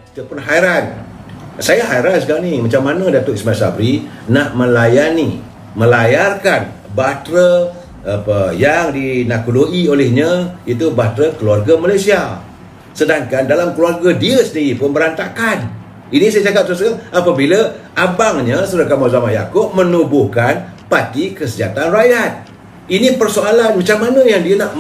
Kita pun hairan. Saya hairan sekarang ni, macam mana Datuk Ismail Sabri nak melayarkan bahtera yang dinakudui olehnya, itu bahtera keluarga Malaysia. Sedangkan dalam keluarga dia sendiri pun berantakan. Ini saya cakap terus terang apabila abangnya Saudara Kamal Zaman Yaakob menubuhkan Parti Kesejahteraan Rakyat. Ini persoalan macam mana yang dia nak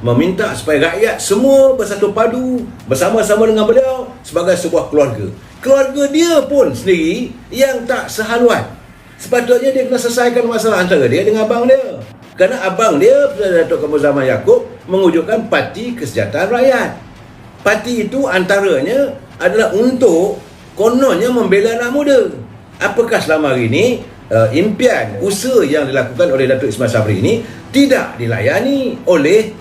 meminta supaya rakyat semua bersatu padu bersama-sama dengan beliau sebagai sebuah keluarga. Keluarga dia pun sendiri yang tak sehaluan. Sepatutnya dia kena selesaikan masalah antara dia dengan abang dia. Kerana abang dia, Datuk Kamal Zaman Yaakob, mewujudkan Parti Kesejahteraan Rakyat. Parti itu antaranya adalah untuk kononnya membela anak muda. Apakah selama hari ini impian usaha yang dilakukan oleh Datuk Ismail Sabri ini tidak dilayani oleh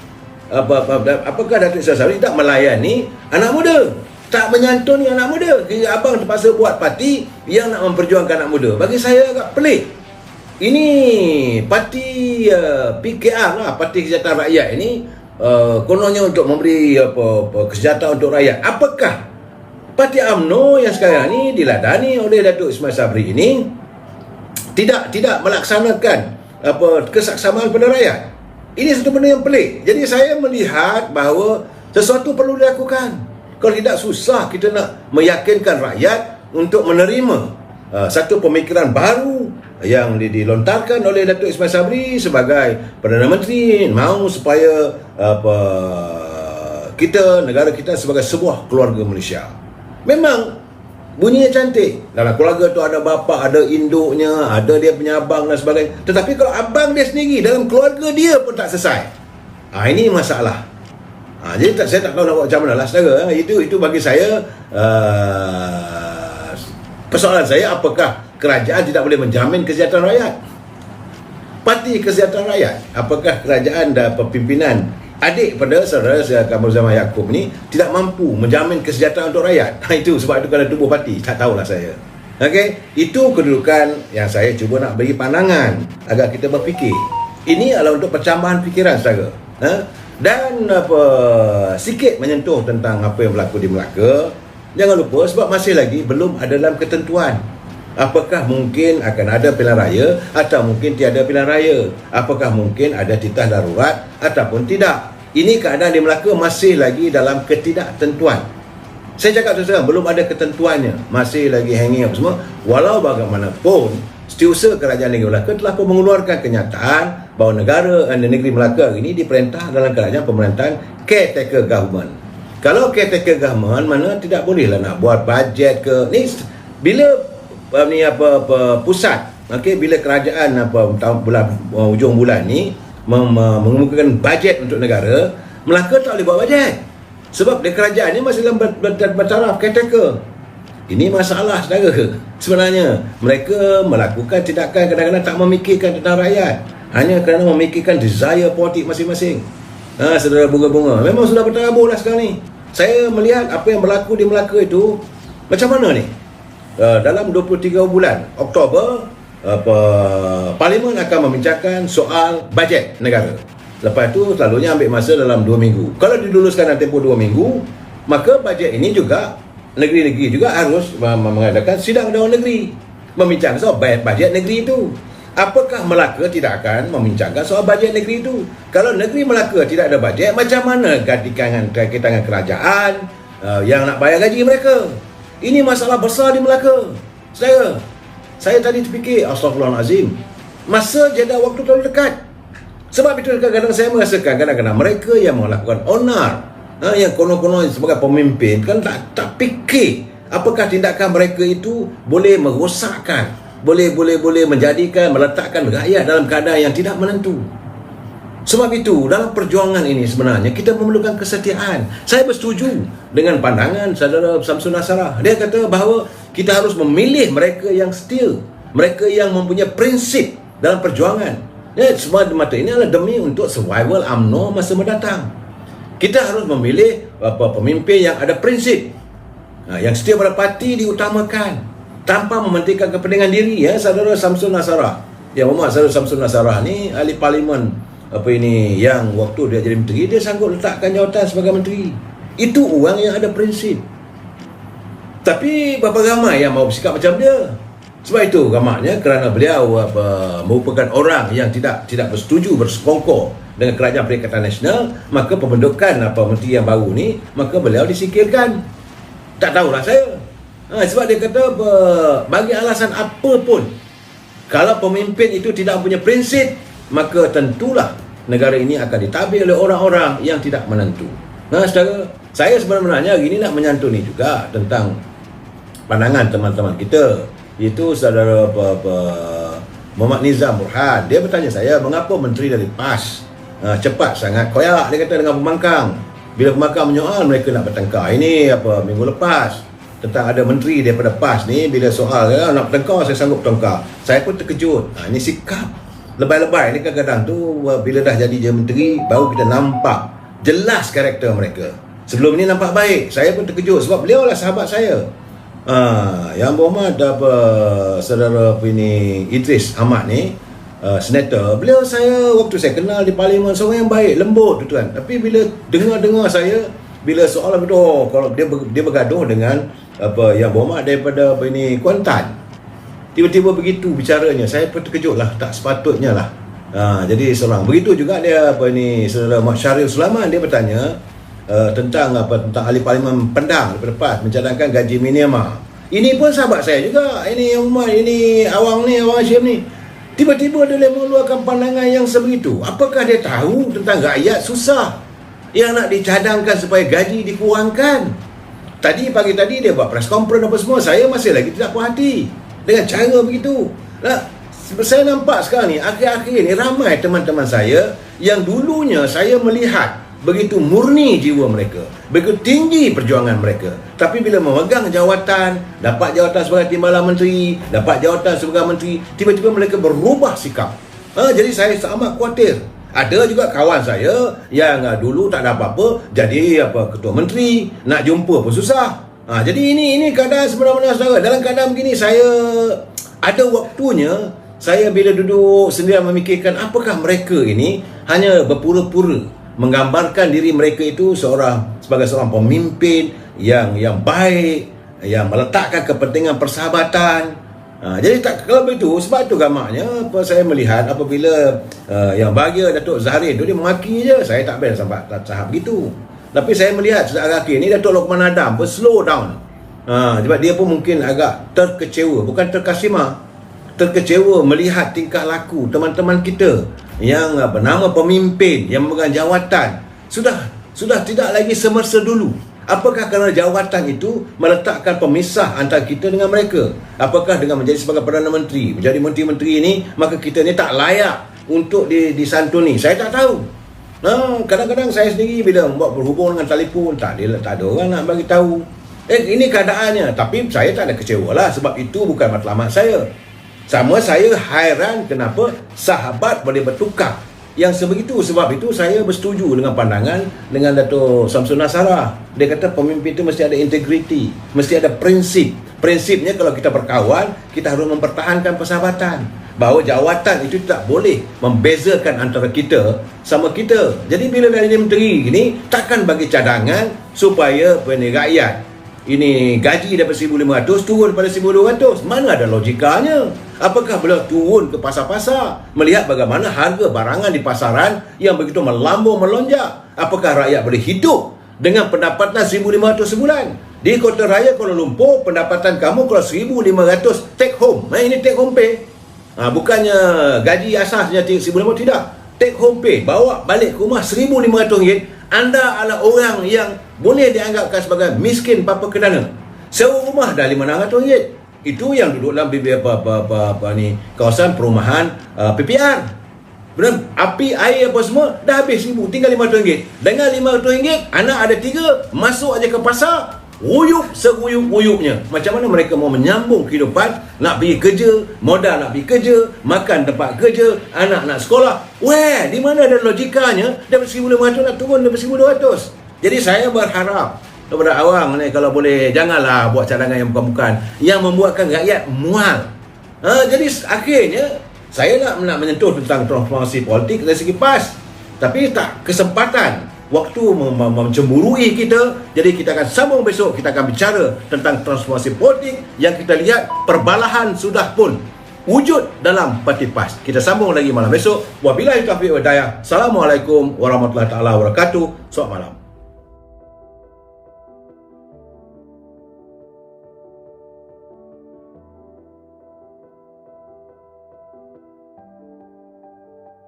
apakah Datuk Ismail Sabri tidak melayani anak muda, tak menyantuni anak muda, hingga abang terpaksa buat parti yang nak memperjuangkan anak muda? Bagi saya agak pelik. Ini parti PKR lah, Parti Kesejahteraan Rakyat ini kononnya untuk memberi kesejahteraan untuk rakyat. Apakah Parti UMNO yang sekarang ni diladani oleh Datuk Ismail Sabri ini tidak melaksanakan kesaksamaan pada rakyat? Ini satu benda yang pelik. Jadi saya melihat bahawa sesuatu perlu dilakukan. Kalau tidak, susah kita nak meyakinkan rakyat untuk menerima satu pemikiran baru yang dilontarkan oleh Datuk Ismail Sabri sebagai Perdana Menteri, mahu supaya negara kita sebagai sebuah keluarga Malaysia. Memang bunyinya cantik. Dalam keluarga tu ada bapa, ada induknya, ada dia punya abang dan sebagainya. Tetapi kalau abang dia sendiri dalam keluarga dia pun tak selesai, ini masalah. Jadi saya tak tahu nak buat macam mana lah, saudara. Itu bagi saya persoalan saya, apakah kerajaan tidak boleh menjamin kesejahteraan rakyat? Parti Kesejahteraan Rakyat, apakah kerajaan dan pimpinan adik pada saudara Kamal Zaman Yaakob ni tidak mampu menjamin kesejahteraan untuk rakyat? Itu sebab itu kalau tubuh parti, tak tahulah saya. Okey, itu kedudukan yang saya cuba nak bagi pandangan agar kita berfikir. Ini adalah untuk percambahan fikiran, saudara. Dan sikit menyentuh tentang apa yang berlaku di Melaka. Jangan lupa, sebab masih lagi belum ada dalam ketentuan. Apakah mungkin akan ada pilihan raya atau mungkin tiada pilihan raya? Apakah mungkin ada titah darurat ataupun tidak? Ini keadaan di Melaka masih lagi dalam ketidaktentuan. Saya cakap terus terang, belum ada ketentuannya, masih lagi hanging up semua. Walau bagaimanapun, Setiausaha Kerajaan Negeri Melaka telah pun mengeluarkan kenyataan bahawa negeri Melaka ini diperintah dalam kerajaan pemerintahan caretaker government. Kalau caretaker government, mana tidak bolehlah nak buat bajet ke ni bila pusat, bila kerajaan hujung bulan ni mengemukakan bajet untuk negara, Melaka tak boleh buat bajet sebab di kerajaan ni masih dalam bertaraf caretaker. Ini masalah, saudara. Sebenarnya mereka melakukan tindakan kadang-kadang tak memikirkan tentang rakyat, hanya kerana memikirkan desire politik masing-masing. Saudara bunga-bunga, memang sudah berterabur lah sekarang ni. Saya melihat apa yang berlaku di Melaka itu macam mana ni. Dalam 23 bulan Oktober, Parlimen akan membincangkan soal bajet negara. Lepas tu selalunya ambil masa dalam 2 minggu. Kalau diluluskan dalam tempoh 2 minggu, maka bajet ini juga negeri-negeri juga harus mengadakan sidang Dewan Negeri membincangkan soal bajet negeri itu. Apakah Melaka tidak akan membincangkan soal bajet negeri itu? Kalau negeri Melaka tidak ada bajet, macam mana kaitan kerajaan yang nak bayar gaji mereka? Ini masalah besar di Melaka. Saya tadi terfikir, astagfirullahalazim, masa jeda waktu terlalu dekat. Sebab itu kadang-kadang saya merasakan kadang-kadang mereka yang melakukan onar, yang konon-konon sebagai pemimpin kan tak fikir apakah tindakan mereka itu boleh merosakkan, boleh meletakkan rakyat dalam keadaan yang tidak menentu. Sebab itu dalam perjuangan ini sebenarnya kita memerlukan kesetiaan. Saya bersetuju dengan pandangan saudara Samsul Nasarah. Dia kata bahawa kita harus memilih mereka yang setia, mereka yang mempunyai prinsip dalam perjuangan. Semua mata ini adalah demi untuk survival UMNO masa mendatang. Kita harus memilih pemimpin yang ada prinsip, yang setia pada parti diutamakan tanpa mementingkan kepentingan diri. Saudara Samsul Nasarah, Muhammad Saudara Samsul Nasarah ni ahli parlimen yang waktu dia jadi menteri, dia sanggup letakkan jawatan sebagai menteri. Itu orang yang ada prinsip. Tapi berapa ramai yang mau bersikap macam dia? Sebab itu ramanya kerana beliau merupakan orang yang tidak bersetuju bersekongkol dengan kerajaan Perikatan Nasional, maka pembentukan menteri yang baru ni, maka beliau disingkirkan. Tak tahulah saya. Sebab dia kata bagi alasan apa pun, kalau pemimpin itu tidak punya prinsip, maka tentulah negara ini akan ditabir oleh orang-orang yang tidak menentu. Saudara, saya sebenarnya hari ini nak menyantuni juga tentang pandangan teman-teman kita, iaitu saudara Muhammad Nizam Burhan. Dia bertanya saya, mengapa menteri dari PAS cepat sangat koyak, dia kata, dengan pembangkang. Bila pembangkang menyoal, mereka nak bertengkar. Ini minggu lepas tentang ada menteri daripada PAS ni, bila soal nak bertengkar, saya sanggup bertengkar. Saya pun terkejut. Ini sikap lebay-lebay ni kadang-kadang tu, bila dah jadi je menteri, baru kita nampak jelas karakter mereka. Sebelum ni nampak baik. Saya pun terkejut sebab beliau lah sahabat saya. Yang Muhammad saudara ini Idris Ahmad ni, senator, beliau waktu saya kenal di parlimen, seorang yang baik, lembut tu kan. Tapi bila dengar saya, bila soalan itu, kalau dia bergaduh dengan yang Muhammad daripada ini Kuantan, tiba-tiba begitu bicaranya, saya pun terkejut lah, tak sepatutnya lah. Jadi seorang begitu juga dia saudara Mak Syaril Sulaiman, dia bertanya tentang ahli parlimen Pendang daripada PAS mencadangkan gaji minima. Ini pun sahabat saya juga, ini Umar, ini Awang Hashim ni. Tiba-tiba dia mengeluarkan pandangan yang sebegitu. Apakah dia tahu tentang rakyat susah yang nak dicadangkan supaya gaji dikurangkan? Pagi tadi dia buat press conference apa semua, saya masih lagi tidak puas hati dengan cara begitu. Saya nampak sekarang ni, akhir-akhir ni ramai teman-teman saya yang dulunya saya melihat begitu murni jiwa mereka, begitu tinggi perjuangan mereka, tapi bila memegang jawatan, dapat jawatan sebagai timbalan menteri, dapat jawatan sebagai menteri, tiba-tiba mereka berubah sikap. Jadi saya amat khawatir. Ada juga kawan saya yang dulu tak ada apa-apa jadi ketua menteri, nak jumpa pun susah. Jadi ini keadaan sebenarnya, saudara. Dalam keadaan begini, saya ada waktunya saya bila duduk sendiri memikirkan apakah mereka ini hanya berpura-pura menggambarkan diri mereka itu sebagai seorang pemimpin yang baik, yang meletakkan kepentingan persahabatan. Jadi kalau begitu, sebab itu gamaknya saya melihat apabila yang bahagia Datuk Zahrin tu dia memaki je, saya tak boleh sampai tahap begitu. Tapi saya melihat akhir ni Datuk Lokman Adam pun slow down. Sebab dia pun mungkin agak terkecewa, bukan terkasima, terkecewa melihat tingkah laku teman-teman kita yang bernama pemimpin yang memegang jawatan sudah tidak lagi semasa dulu. Apakah kerana jawatan itu meletakkan pemisah antara kita dengan mereka? Apakah dengan menjadi sebagai Perdana Menteri, menjadi menteri-menteri ini, maka kita ni tak layak untuk disantuni? Saya tak tahu. Kadang-kadang saya sendiri bila buat berhubung dengan telefon, tak ada orang nak bagi tahu. Ini keadaannya. Tapi saya tak ada kecewa lah, sebab itu bukan matlamat saya. Sama saya hairan kenapa sahabat boleh bertukar yang sebegitu. Sebab itu saya bersetuju dengan pandangan dengan Dato' Samsul Nasara. Dia kata pemimpin itu mesti ada integriti, mesti ada prinsip. Prinsipnya kalau kita berkawan, kita harus mempertahankan persahabatan. Bahawa jawatan itu tak boleh membezakan antara kita sama kita. Jadi bila dari menteri ini, takkan bagi cadangan supaya rakyat ini gaji daripada 1,500 turun pada 1,200. Mana ada logikanya? Apakah beliau turun ke pasar-pasar melihat bagaimana harga barangan di pasaran yang begitu melambung melonjak? Apakah rakyat boleh hidup dengan pendapatan 1,500 sebulan? Di Kota Raya Kuala Lumpur, pendapatan kamu kalau 1,500 take home. Ini take home pay. Bukannya gaji asasnya 1,500, tidak. Take home pay, bawa balik ke rumah RM1,500. Anda adalah orang yang boleh dianggapkan sebagai miskin papa kedana. Sewa rumah dah RM500. Itu yang duduk dalam kawasan perumahan PPR. Benar, api, air apa semua dah habis RM1,000, tinggal RM500. Dengan RM500, anak ada 3, masuk aja ke pasar, ruyuk seruyuk-ruyuknya. Macam mana mereka mau menyambung kehidupan, nak pergi kerja, modal nak pergi kerja, makan tempat kerja, anak nak sekolah. Di mana ada logikanya daripada 1,500 nak turun daripada 1,200. Jadi saya berharap kepada awang ni, kalau boleh janganlah buat cadangan yang bukan-bukan, yang membuatkan rakyat mual. Jadi akhirnya saya nak menyentuh tentang transformasi politik dari segi PAS, tapi tak kesempatan waktu mencemburui kita. Jadi kita akan sambung besok. Kita akan bicara tentang transformasi politik yang kita lihat perbalahan sudah pun wujud dalam Parti PAS. Kita sambung lagi malam besok. Wabillahi taufiq wal hidayah. Assalamualaikum warahmatullahi taala wabarakatuh. Selamat malam.